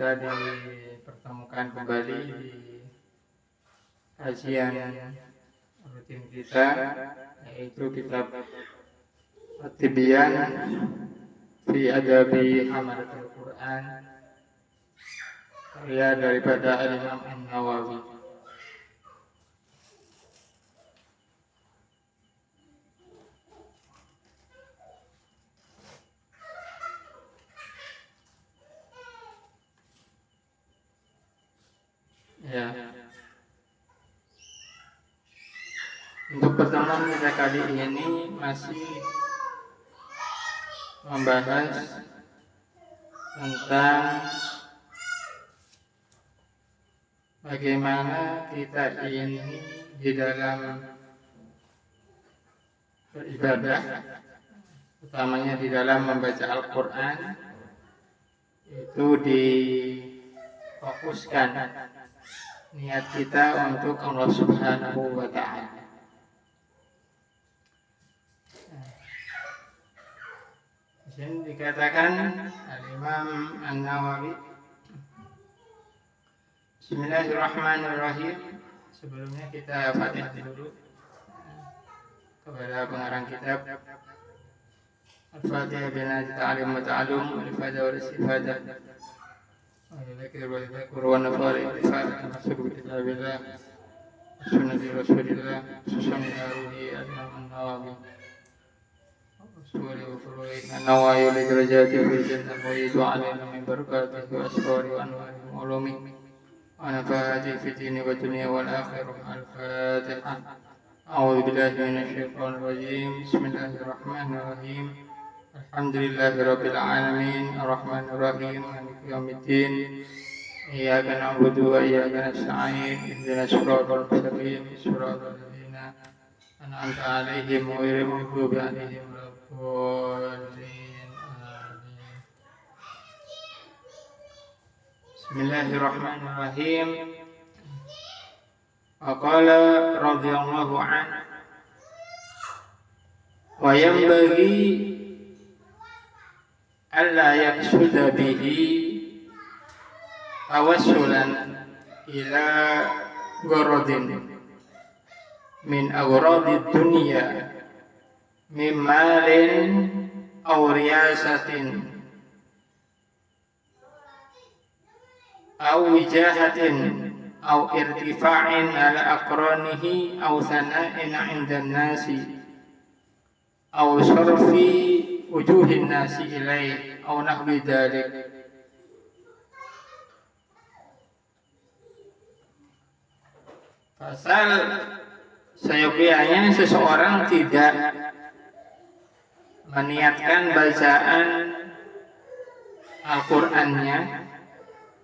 kita dipertemukan kembali di kajian rutin kita, yaitu kitab At-Tibyan fi Adabi Hamalatul Quran, karya daripada Al-Imam An-Nawawi. Ya. Untuk pertemuan kita kali ini masih membahas tentang bagaimana kita ini di dalam beribadah, utamanya di dalam membaca Al-Quran, itu difokuskan niat kita untuk Allah Subhanahu wa Ta'ala. Di sini dikatakan Al-Imam An-Nawawi, Bismillahirrahmanirrahim. Sebelumnya kita Fatihah dulu kepada pengarang kitab. Al-Fatihah bina'ati ta'alim wa ta'alum wal-ifadah wal-istifadah wal-dzikr wal-dzikr wal-nafari wal-ifadah masuk kitabillah sunnati rasulillah susunni aruhi al-imam An-Nawawi usuli wa furu'i an-nawawi li derajati fil jannah wa yidu alaina min barakatihi wa asrari wa anwari wa ulumi wa nafa'ati fi dini wa dunya wal akhirah. Al-Fatihah. A'udzu billahi minasy syaithanir rajim. Bismillahirrahmanirrahim. Alhamdulillahirabbil alamin arrahmanir rahim maliki yaumiddin iyyaka na'budu wa iyyaka nasta'in ihdinas siratal mustaqim siratal ladzina an'amta 'alaihim ghairil maghdubi 'alaihim waladdallin. Amin. Bismillahirrahmanirrahim. Qala radhiyallahu anhu wa yanbaghi alla yaqsuda bihi tawassulan ila gharadin min agharadid dunya min malin aw riyasatin aw wijahatin aw irtifa'in ala aqranihi aw sana'in 'indan nasi aw sarfi wujuhin nasi ilaih aw nahwi dzalik. Pasal seyogianya seseorang tidak meniatkan bacaan Al-Qur'annya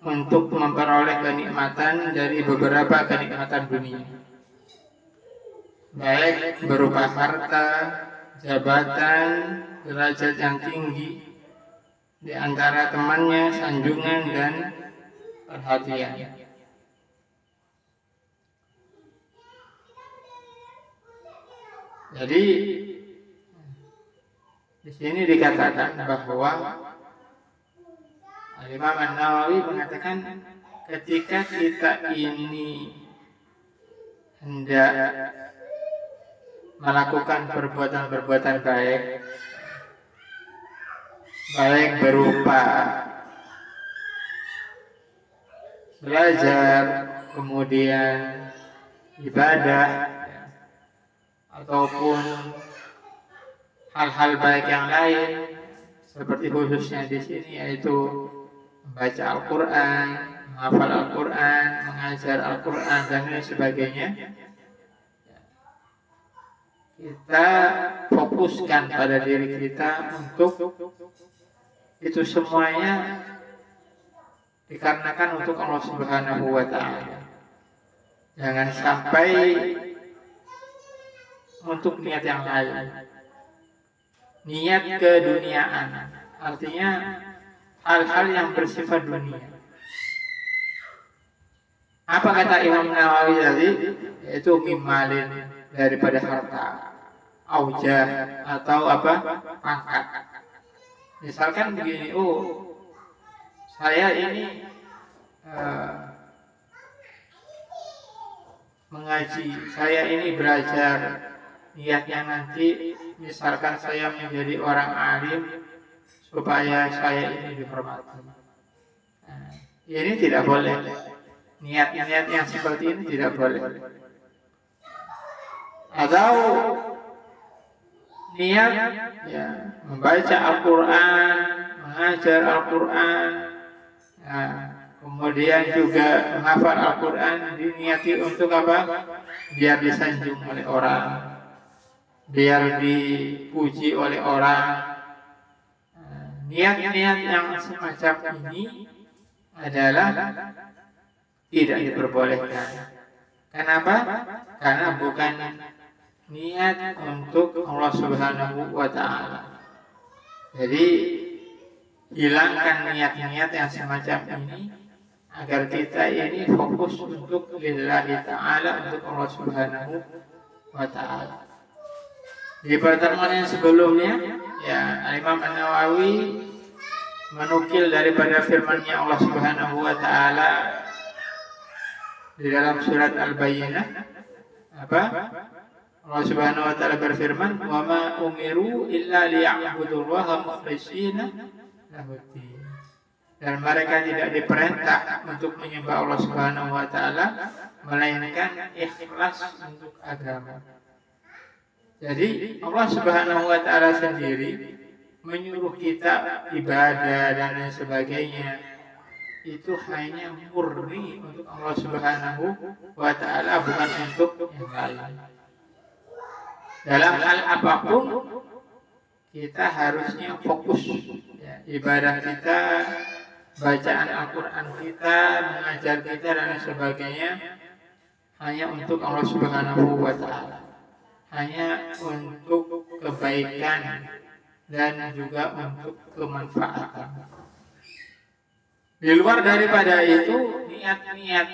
untuk memperoleh kenikmatan dari beberapa kenikmatan dunia, baik berupa harta, jabatan, derajat yang tinggi di antara temannya, sanjungan dan perhatian. Jadi di sini dikatakan bahwa Al-Imam An-Nawawi mengatakan ketika kita ini hendak melakukan perbuatan-perbuatan baik berupa belajar, kemudian ibadah, ataupun hal-hal baik yang lain, seperti khususnya di sini yaitu membaca Al-Quran, menghafal Al-Quran, mengajar Al-Quran dan lain sebagainya, kita fokuskan pada diri kita untuk itu semuanya dikarenakan untuk Allah Subhanahu wa Ta'ala. Jangan sampai untuk niat yang lain, niat keduniaan, artinya hal-hal yang bersifat dunia. Apa kata Imam Nawawi tadi? Yaitu mimalin, daripada harta, aujah, atau apa, pangkat. Misalkan begini, saya ini mengaji, saya ini belajar, niatnya nanti misalkan saya menjadi orang alim supaya saya ini dihormati. Ini tidak boleh. Niat-niat yang seperti ini tidak boleh. Atau niat ya, membaca Al-Quran, mengajar Al-Quran, kemudian juga menghafal Al-Quran, diniati untuk apa? Biar disanjung oleh orang, biar dipuji oleh orang. Niat-niat yang semacam ini adalah tidak diperbolehkan. Kenapa? Karena bukan niat untuk Allah Subhanahu wa Ta'ala. Jadi hilangkan niat-niat yang semacam ini agar kita ini fokus untuk lillahi ta'ala, untuk Allah Subhanahu wa Ta'ala. Di pertemuan yang sebelumnya ya, Imam An-Nawawi menukil daripada firman-Nya Allah Subhanahu wa Ta'ala di dalam surat Al-Bayyinah. Apa? Allah Subhanahu wa Ta'ala berfirman, "Wa ma umiru illa liya'budullaha mukhlishina lahuddin." Dan mereka tidak diperintah untuk menyembah Allah Subhanahu wa Ta'ala melainkan ikhlas untuk agama. Jadi Allah Subhanahu wa Ta'ala sendiri menyuruh kita ibadah dan lain sebagainya itu hanya murni untuk Allah Subhanahu wa Ta'ala, bukan untuk yang lain. Dalam hal apapun kita harusnya fokus ya, ibadah kita, bacaan Al-Quran kita, mengajar kita dan lain sebagainya hanya untuk Allah Subhanahu wa Ta'ala, hanya untuk kebaikan dan juga untuk kemanfaatan. Di luar daripada itu, niat-niat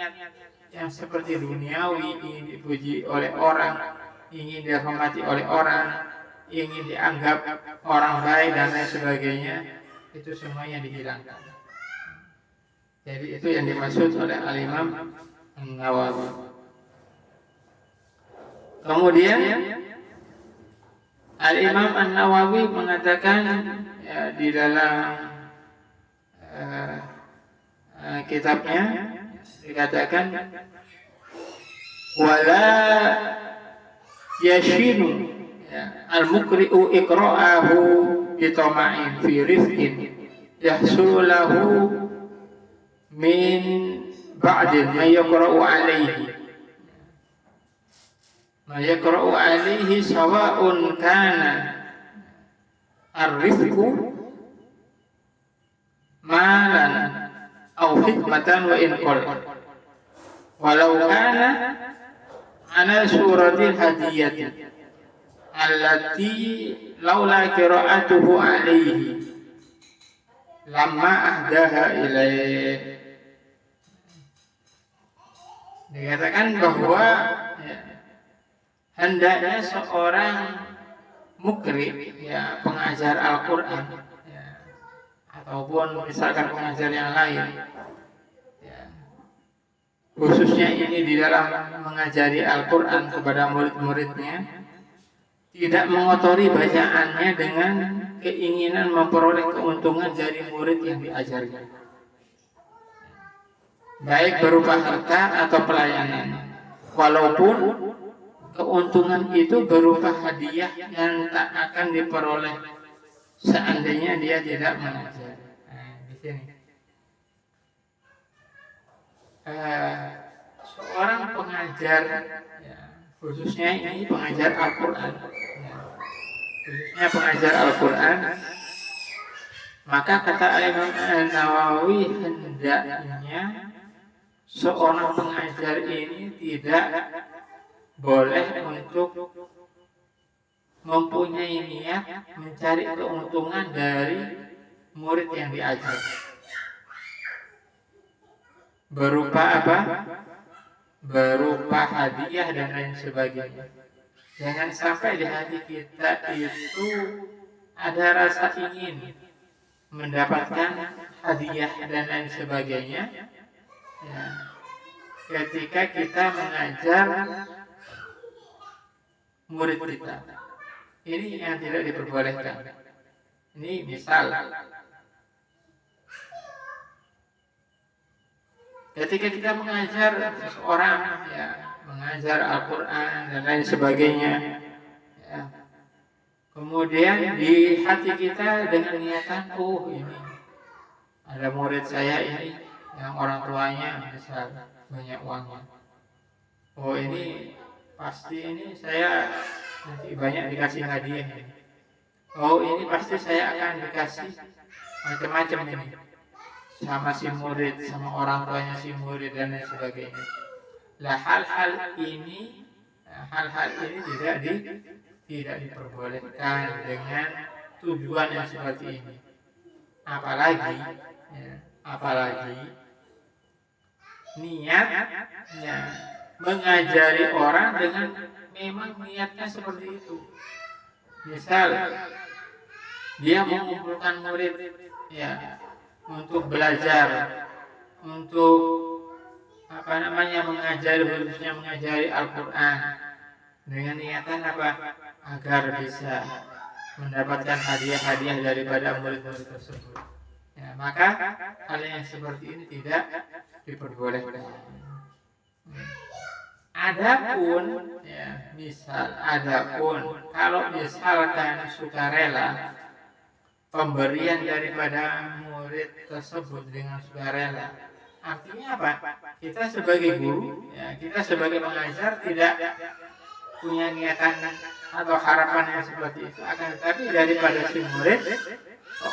yang seperti duniawi, ingin dipuji oleh orang, ingin dihormati oleh orang, ingin dianggap orang baik dan lain sebagainya, itu semuanya dihilangkan. Jadi itu yang dimaksud oleh Al-Imam An-Nawawi. Kemudian Al-Imam An-Nawawi mengatakan ya, di dalam kitabnya dikatakan wala yashinu ya, al-muqri'u iqra'ahu bitama'in fi rifqin yahsulu lahu min ba'din ma yaqra'u alaihi sawa'un kana ar-rifqu malan aw hikmatan wa in qol walau kana ala suratil hadiyati allati laula qira'atuhu alaihi lamma ahdaha ilaih. Dikatakan bahwa ya, hendaknya seorang mukri ya, pengajar Al-Quran ya, ataupun misalkan pengajar yang lain ya, khususnya ini di dalam mengajari Al-Quran kepada murid-muridnya, tidak mengotori bacaannya dengan keinginan memperoleh keuntungan dari murid yang diajarnya, baik berupa harta atau pelayanan, walaupun keuntungan itu berupa hadiah yang tak akan diperoleh seandainya dia tidak mengajar. Di sini seorang pengajar ya, khususnya ini pengajar Al-Quran ya, khususnya pengajar Al-Quran, maka kata Imam An-Nawawi hendaknya seorang pengajar ini tidak boleh untuk mempunyai niat mencari keuntungan dari murid yang diajar. Berupa apa? Berupa hadiah dan lain sebagainya. Jangan sampai di hati kita itu ada rasa ingin mendapatkan hadiah dan lain sebagainya, ya, ketika kita mengajar murid kita. Ini yang tidak diperbolehkan. Ini misal, ketika kita mengajar seseorang, ya, mengajar Al-Quran dan lain sebagainya, ya, kemudian di hati kita dengan niatan, oh ini ada murid saya ini yang orang tuanya misal banyak uangnya, oh ini pasti ini saya nanti banyak dikasih hadiah ini, oh ini pasti saya akan dikasih macam-macam ini sama si murid, sama orang tuanya si murid dan lain sebagainya. Lah hal-hal ini tidak diperbolehkan dengan tujuan yang seperti ini. Apalagi niatnya mengajari orang dengan memang niatnya seperti itu. Misal dia mengumpulkan murid, ya, untuk belajar, untuk mengajari, khususnya mengajari Al-Quran dengan niatan apa? Agar bisa mendapatkan hadiah-hadiah daripada murid-murid tersebut. Ya, maka hal yang seperti ini tidak diperbolehkan. Adapun kalau misalkan sukarela, pemberian daripada murid tersebut dengan sukarela, artinya apa? Kita sebagai guru, ya, kita sebagai pengajar tidak punya niatan atau harapan yang seperti itu, akan tetapi daripada si murid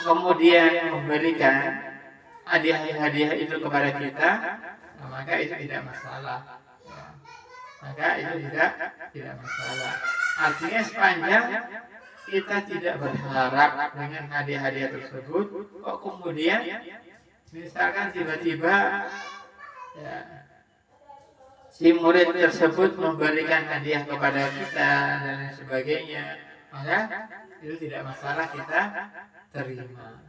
kemudian memberikan hadiah-hadiah itu kepada kita, nah, maka itu tidak masalah. Ya. Maka itu tidak masalah. Artinya sepanjang kita tidak berharap dengan hadiah-hadiah tersebut, kok kemudian misalkan tiba-tiba, ya, si murid tersebut memberikan hadiah kepada kita dan lain sebagainya, maka itu tidak masalah, kita terima.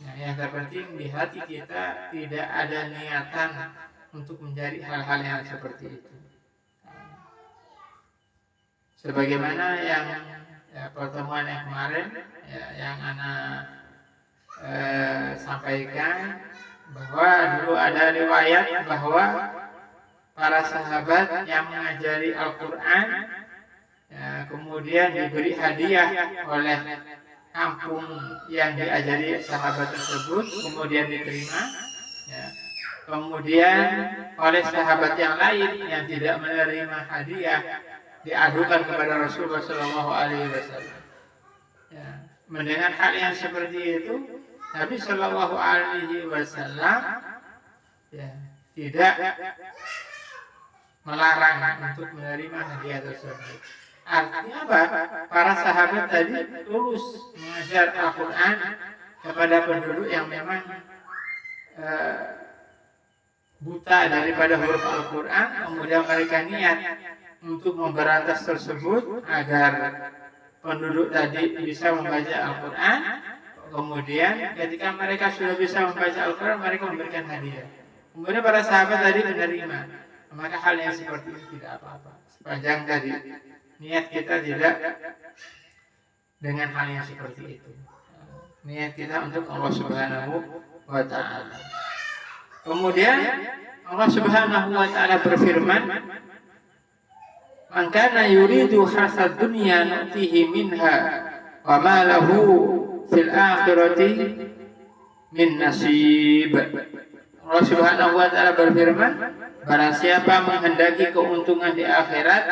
Nah, yang terpenting di hati kita tidak ada niatan untuk mencari hal-hal yang seperti itu. Sebagaimana yang pertemuan yang kemarin, ya, yang anak sampaikan, bahwa dulu ada riwayat bahwa para sahabat yang mengajari Al-Quran, ya, kemudian diberi hadiah oleh kampung yang diajari sahabat tersebut, kemudian diterima, ya. Kemudian oleh sahabat yang lain yang tidak menerima hadiah diadukan kepada Rasulullah SAW. Ya. Mendengar hal yang seperti itu, Nabi SAW, ya, tidak melarang untuk menerima hadiah tersebut. Artinya apa? Para sahabat tadi tulus mengajar Al-Quran kepada penduduk yang memang buta daripada huruf Al-Quran, kemudian mereka niat untuk memberantas tersebut agar penduduk tadi bisa membaca Al-Quran. Kemudian ketika mereka sudah bisa membaca Al-Quran, mereka memberikan hadiah. Kemudian para sahabat tadi menerima. Maka hal yang seperti itu tidak apa-apa, sepanjang tadi niat kita tidak dengan hal yang seperti itu. Niat kita untuk Allah Subhanahu wa Ta'ala. Kemudian Allah Subhanahu wa Ta'ala berfirman, "Man kana yuridu hasad dunya nu'tihi minha wa ma lahu fil akhirati min nasib." Allah Subhanahu wa Ta'ala berfirman, barang siapa menghendaki keuntungan di akhirat,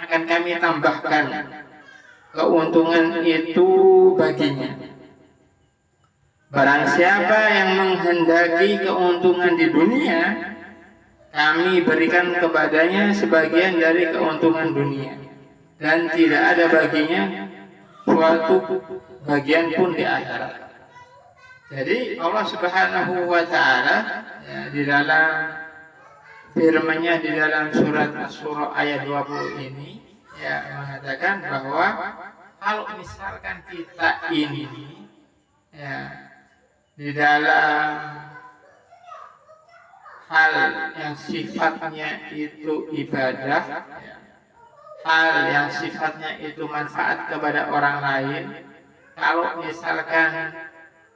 akan kami tambahkan keuntungan itu baginya. Barang siapa yang menghendaki keuntungan di dunia, kami berikan kepadanya sebagian dari keuntungan dunia, dan tidak ada baginya suatu bagian pun di akhirat. Jadi Allah Subhanahu wa Ta'ala, ya, di dalam firman-Nya di dalam surat Asy-Syura ayat 20 ini, ya, mengatakan bahwa kalau misalkan kita ini, ya, di dalam hal yang sifatnya itu ibadah, hal yang sifatnya itu manfaat kepada orang lain, kalau misalkan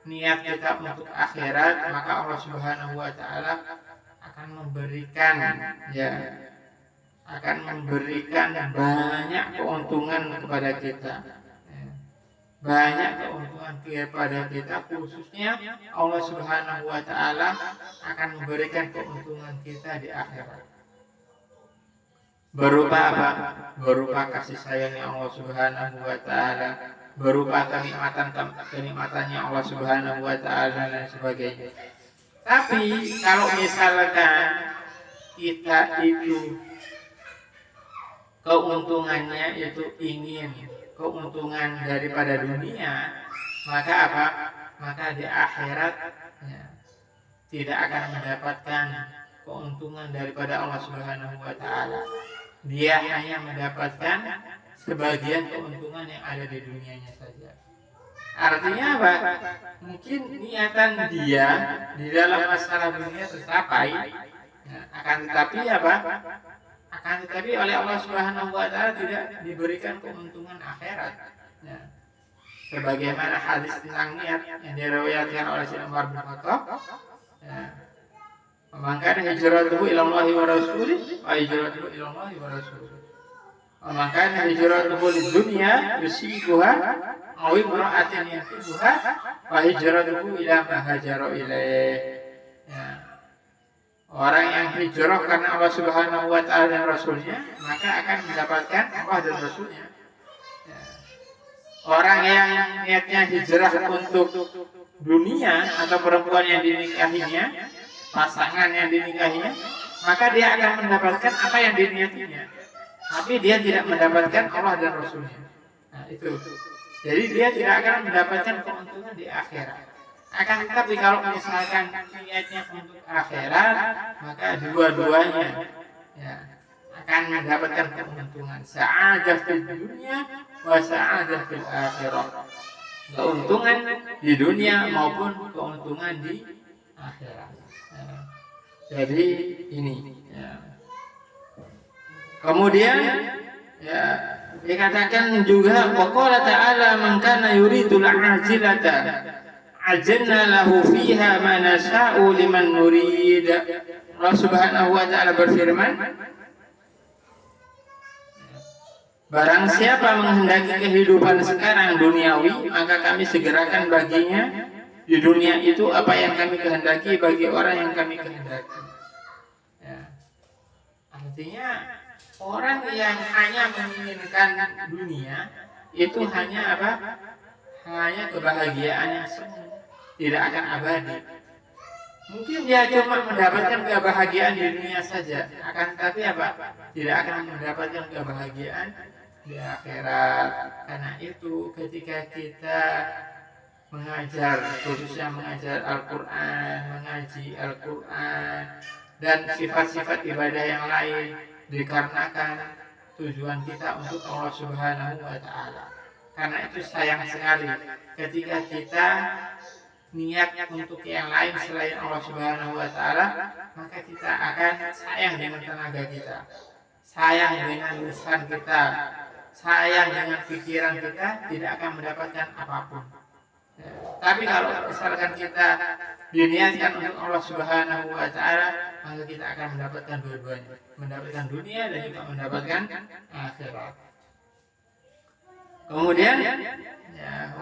niat kita untuk akhirat, maka Allah Subhanahu wa taala akan memberikan banyak keuntungan kepada kita. Banyak keuntungan kepada kita, khususnya Allah Subhanahu wa taala akan memberikan keuntungan kita di akhirat. Berupa apa? Berupa kasih sayangnya Allah Subhanahu wa taala, berupa kenikmatannya Allah Subhanahu wa taala dan sebagainya. Tapi kalau misalkan kita itu keuntungannya itu ingin keuntungan daripada dunia, maka apa? Maka di akhirat tidak akan mendapatkan keuntungan daripada Allah Subhanahu wa taala. Dia hanya mendapatkan sebagian keuntungan yang ada di dunianya saja. Artinya apa? Mungkin niatan dia di dalam masalah dunia tercapai, akan tetapi apa? Akan tetapi oleh Allah Subhanahu wa taala tidak diberikan keuntungan akhirat. Sebagaimana hadis tentang niat yang diriwayatkan oleh Sayyidina Umar bin Khattab, maka hijratuhu ila Allah wa rasulih wa hijratuhu ila Allah wa rasulih. Maka hijratuhu lid dunya yusibuha aw imra'atin yantibuha wa hijratuhu ila ma hajara ilaih. Orang yang hijrah karena Allah Subhanahu wa taala dan Rasulnya, maka akan mendapatkan Allah dan Rasulnya. Orang yang niatnya hijrah untuk dunia atau perempuan yang dinikahinya, pasangan yang dinikahinya, maka dia akan mendapatkan apa yang diniatinya. Tapi dia tidak mendapatkan Allah dan Rasulnya. Nah, itu. Jadi dia tidak akan mendapatkan keuntungan di akhirat. Akan tetapi kalau misalkan niatnya untuk akhirat, maka dua-duanya akan mendapatkan keuntungan. Sa'adah fil dunya wa sa'adah fil akhirah. Keuntungan di dunia maupun keuntungan di akhirat. Jadi ini. Kemudian dikatakan juga waqala ta'ala man kana yuridul ajilata ajanna lahu fiha ma nasha'u liman nurid. Allah Subhanahu wa taala berfirman, barang siapa menghendaki kehidupan sekarang duniawi, maka kami segerakan baginya di dunia itu apa yang kami kehendaki bagi orang yang kami kehendaki. Artinya orang yang hanya menginginkan dunia itu hanya apa? Hanya kebahagiaan yang semu, tidak akan abadi. Mungkin dia cuma mendapatkan kebahagiaan di dunia saja, akan tetapi apa? Tidak akan mendapatkan kebahagiaan di akhirat. Karena itu ketika kita mengajar, khususnya mengajar Al-Quran, mengaji Al-Quran dan sifat-sifat ibadah yang lain, dikarenakan tujuan kita untuk Allah Subhanahu wa taala. Karena itu sayang sekali ketika kita niat untuk yang lain selain Allah Subhanahu wa taala, maka kita akan sayang dengan tenaga kita, sayang dengan lisan kita, sayang dengan pikiran kita, tidak akan mendapatkan apapun. Tapi kalau misalkan kita diniatkan untuk Allah Subhanahu wa taala, maka kita akan mendapatkan dua-duanya, mendapatkan dunia dan juga mendapatkan akhirat. Kemudian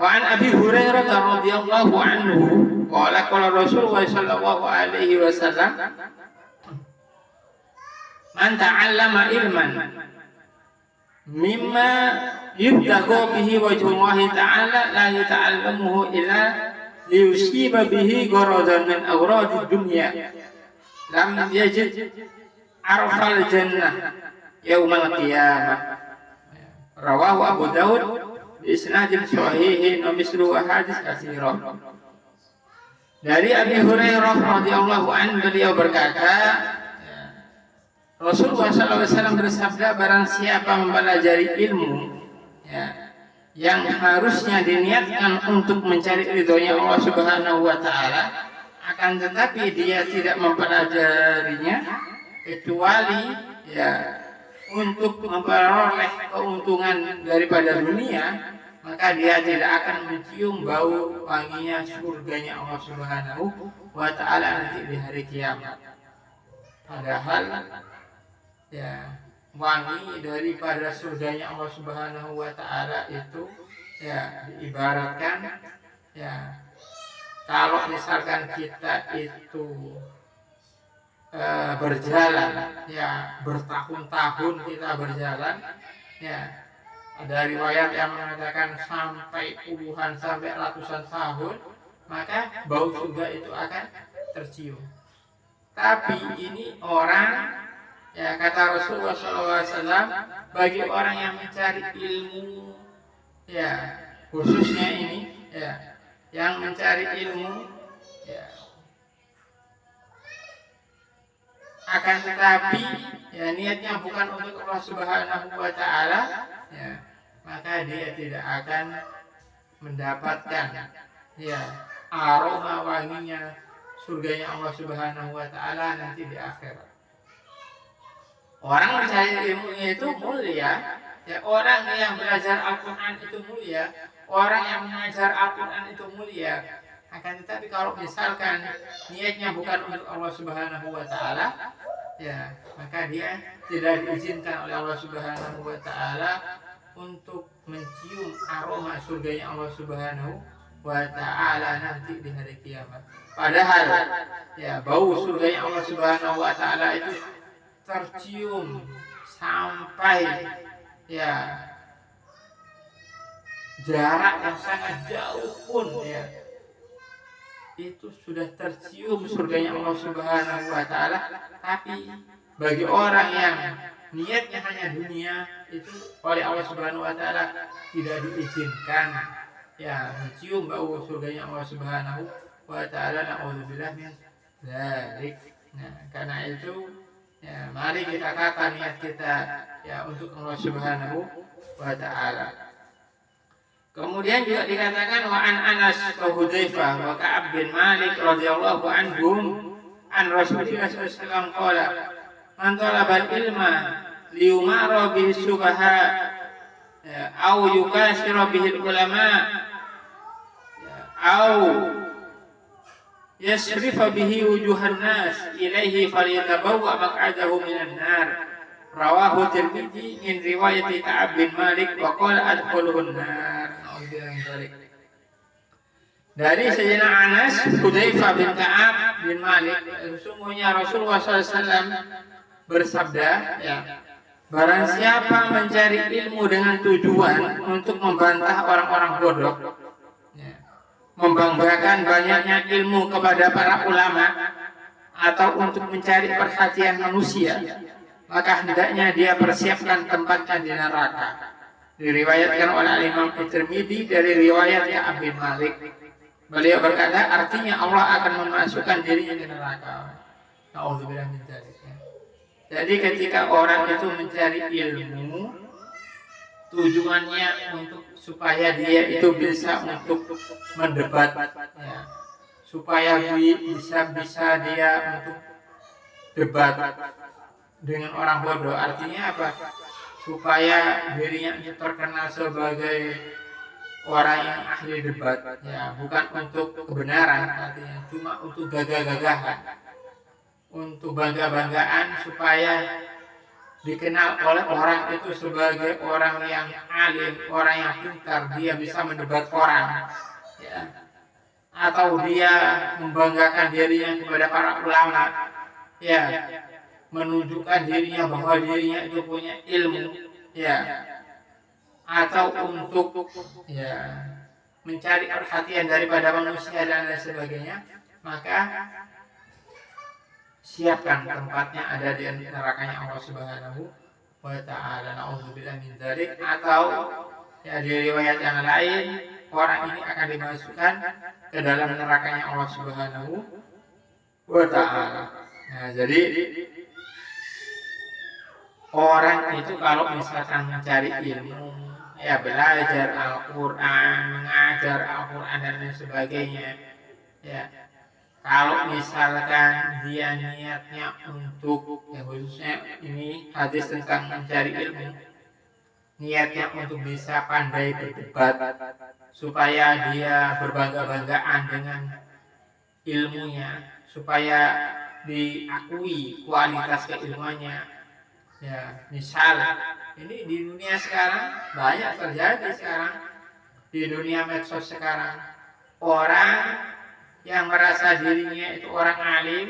wa an Abi Hurairah radhiyallahu anhu qala Rasulullah sallallahu alaihi wasallam man ta'allama ilman mimma yubtagha bihi wajhullah ta'ala la yata'allamuhu illa liyusiba bihi gharadan min aghradi dunya lam yajid arfal jannah yaumal qiyamah. Rawahu Abu Daud bi isnadin sahihin wa mislu hadis katsirah. Dari Abi Hurairah radhiyallahu anhu, beliau berkata, Rasulullah SAW bersabda, barang siapa mempelajari ilmu yang harusnya diniatkan untuk mencari ridhonya Allah Subhanahu wa taala, akan tetapi dia tidak mempelajarinya kecuali ya untuk memperoleh keuntungan daripada dunia, maka dia tidak akan mencium bau wanginya surganya Allah Subhanahu wa Ta'ala nanti di hari kiamat. Padahal ya wangi daripada surganya Allah Subhanahu wa Ta'ala itu ya diibaratkan ya kalau misalkan kita itu berjalan ya bertahun-tahun kita berjalan ya ada riwayat yang mengatakan sampai puluhan sampai ratusan tahun, maka bau surga itu akan tercium. Tapi ini orang ya kata Rasulullah SAW, bagi orang yang mencari ilmu ya khususnya ini ya yang mencari ilmu ya akan tetapi ya niatnya bukan untuk Allah Subhanahu wa Ta'ala ya maka dia tidak akan mendapatkan ya aroma wanginya surganya Allah Subhanahu wa Ta'ala nanti di akhirat. Orang mencari ilmu itu mulia ya, orang yang belajar Al-Quran itu mulia, orang yang mengajar Al-Quran itu mulia. Akan tetapi kalau misalkan niatnya bukan untuk Allah Subhanahu wa Ta'ala ya maka dia tidak diizinkan oleh Allah Subhanahu wa Ta'ala untuk mencium aroma surganya Allah Subhanahu wa Ta'ala nanti di hari kiamat. Padahal ya bau surganya Allah Subhanahu wa Ta'ala itu tercium sampai ya jarak yang sangat jauh pun ya itu sudah tercium surganya Allah Subhanahu wa Ta'ala. Tapi bagi orang yang niatnya hanya dunia itu oleh Allah Subhanahu wa Ta'ala tidak diizinkan ya mencium bau surganya Allah Subhanahu wa Ta'ala. Na'udzubillah min dzalik. Nah, karena itu ya mari kita tata niat kita ya untuk Allah Subhanahu wa Ta'ala. Kemudian juga dikatakan wa an Anas wa Hudzaifah wa Ka'ab bin Malik radhiyallahu anhum an Rasulullah sallallahu alaihi wasallam qala man talabal ilma liyumara bihi subaha au yukasira bihi ulama au yasrifa bihi wujuhan nas ilaihi falyatabawwa maq'adahu minan nar. Rawahu Tirmidzi min riwayat Ka'ab bin Malik wa qala adkhuluhun nar. Dari Sayyidina Anas, Hudzaifah bin Ka'ab bin Malik, sesungguhnya Rasulullah SAW bersabda, ya, barang siapa mencari ilmu dengan tujuan untuk membantah orang-orang bodoh, ya, membanggakan banyaknya ilmu kepada para ulama, atau untuk mencari perhatian manusia, maka hendaknya dia persiapkan tempatnya di neraka. Diriwayatkan oleh Imam Tirmidzi dari riwayat Ka'ab bin Malik. Beliau berkata, artinya Allah akan memasukkan dirinya ke neraka. Na'udzubillah min dzalik. Jadi ketika orang itu mencari ilmu, tujuannya untuk supaya dia itu bisa untuk mendebat, ya, supaya bisa dia untuk debat dengan orang bodoh. Artinya apa? Supaya dirinya itu terkenal sebagai orang yang ahli debat, ya, bukan untuk kebenaran, artinya cuma untuk gagah-gagahan, untuk bangga-banggaan, supaya dikenal oleh orang itu sebagai orang yang alim, orang yang pintar, dia bisa mendebat orang, ya, atau dia membanggakan dirinya kepada para ulama, ya, menunjukkan dirinya bahwa dirinya itu punya ilmu, ya, atau untuk, ya, mencari perhatian daripada manusia dan lain sebagainya, maka siapkan tempatnya ada di nerakanya Allah Subhanahu wa Ta'ala. Na'udzubillah min dzalik. Atau ya di riwayat yang lain, orang ini akan dimasukkan ke dalam nerakanya Allah Subhanahu wa Ta'ala. Nah, jadi orang itu kalau misalkan mencari ilmu, ya belajar Al-Quran, mengajar Al-Quran dan lain sebagainya, ya, Kalau misalkan dia niatnya untuk, ya khususnya ini hadis tentang mencari ilmu, niatnya untuk bisa pandai berdebat, supaya dia berbangga-banggaan dengan ilmunya, supaya diakui kualitas keilmuannya. Ya, misal ini di dunia sekarang banyak terjadi sekarang, di dunia medsos sekarang, orang yang merasa dirinya itu orang alim,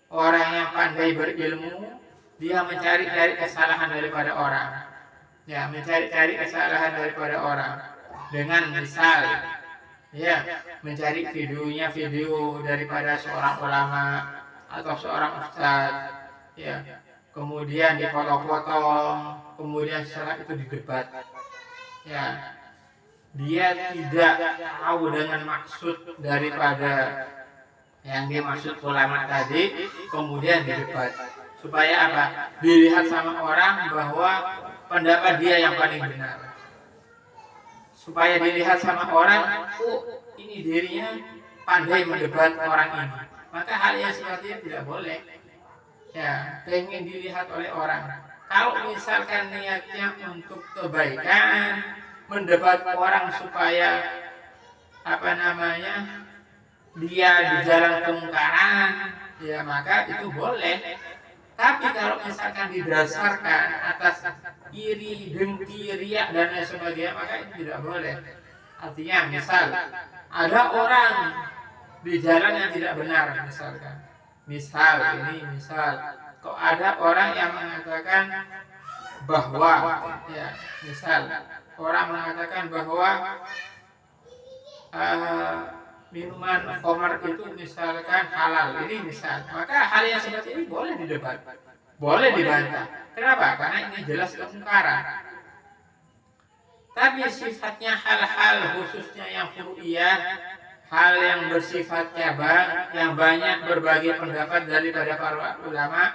orang yang pandai berilmu, dia mencari-cari kesalahan daripada orang. Ya, mencari-cari kesalahan daripada orang dengan misal, ya, mencari videonya video daripada seorang ulama atau seorang ustadz, ya, kemudian dipotong-potong, kemudian setelah itu didebat, ya, dia tidak tahu dengan maksud daripada yang dimaksud ulama tadi, kemudian didebat supaya apa? Dilihat sama orang bahwa pendapat dia yang paling benar, supaya dilihat sama orang, oh ini dirinya pandai mendebat orang ini. Maka hal yang seperti itu tidak boleh. Ya, pengen dilihat oleh orang. Kalau misalkan niatnya untuk kebaikan, mendebat orang supaya apa namanya, dia di jalan kemungkaran, ya maka itu boleh. Tapi kalau misalkan didasarkan atas iri, dengki, riak dan lain sebagainya, maka itu tidak boleh. Artinya misal ada orang di jalan yang tidak benar, misalkan. Misal kok ada orang yang mengatakan bahwa, ya, misal orang mengatakan bahwa minuman khamar itu misalkan halal, ini misal, maka hal yang seperti ini boleh didebat, boleh dibantah. Kenapa? Karena ini jelas kemungkaran. Tapi sifatnya hal-hal khususnya yang furu'iyah, hal yang bersifat cabang, yang banyak berbagai pendapat daripada para ulama,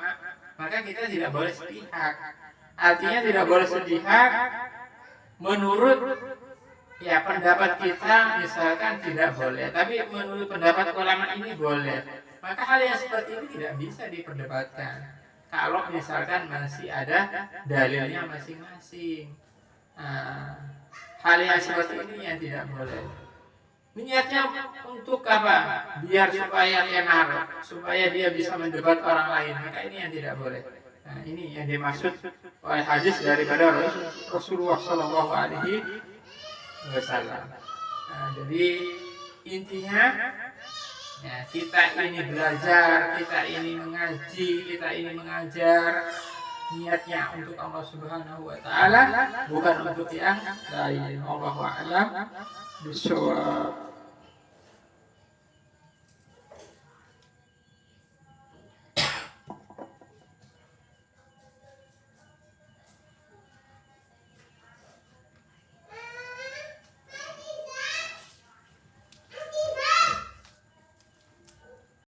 maka kita tidak boleh sepihak. Artinya tidak boleh sepihak menurut, ya, pendapat kita misalkan tidak boleh, tapi menurut pendapat ulama ini boleh. Maka hal yang seperti ini tidak bisa diperdebatkan kalau misalkan masih ada dalilnya masing-masing. Hal yang seperti ini yang tidak boleh. Niatnya untuk apa? Biar supaya tenar, supaya dia bisa mendebat orang lain. Maka ini yang tidak boleh. Nah, ini yang dimaksud oleh hadis daripada Rasulullah Shallallahu Alaihi Wasallam. Nah, jadi intinya, ya, kita ini belajar, kita ini mengaji, kita ini mengajar, niatnya untuk Allah Subhanahu wa taala, bukan untuk yang lain. Allahu a'lam bishawab.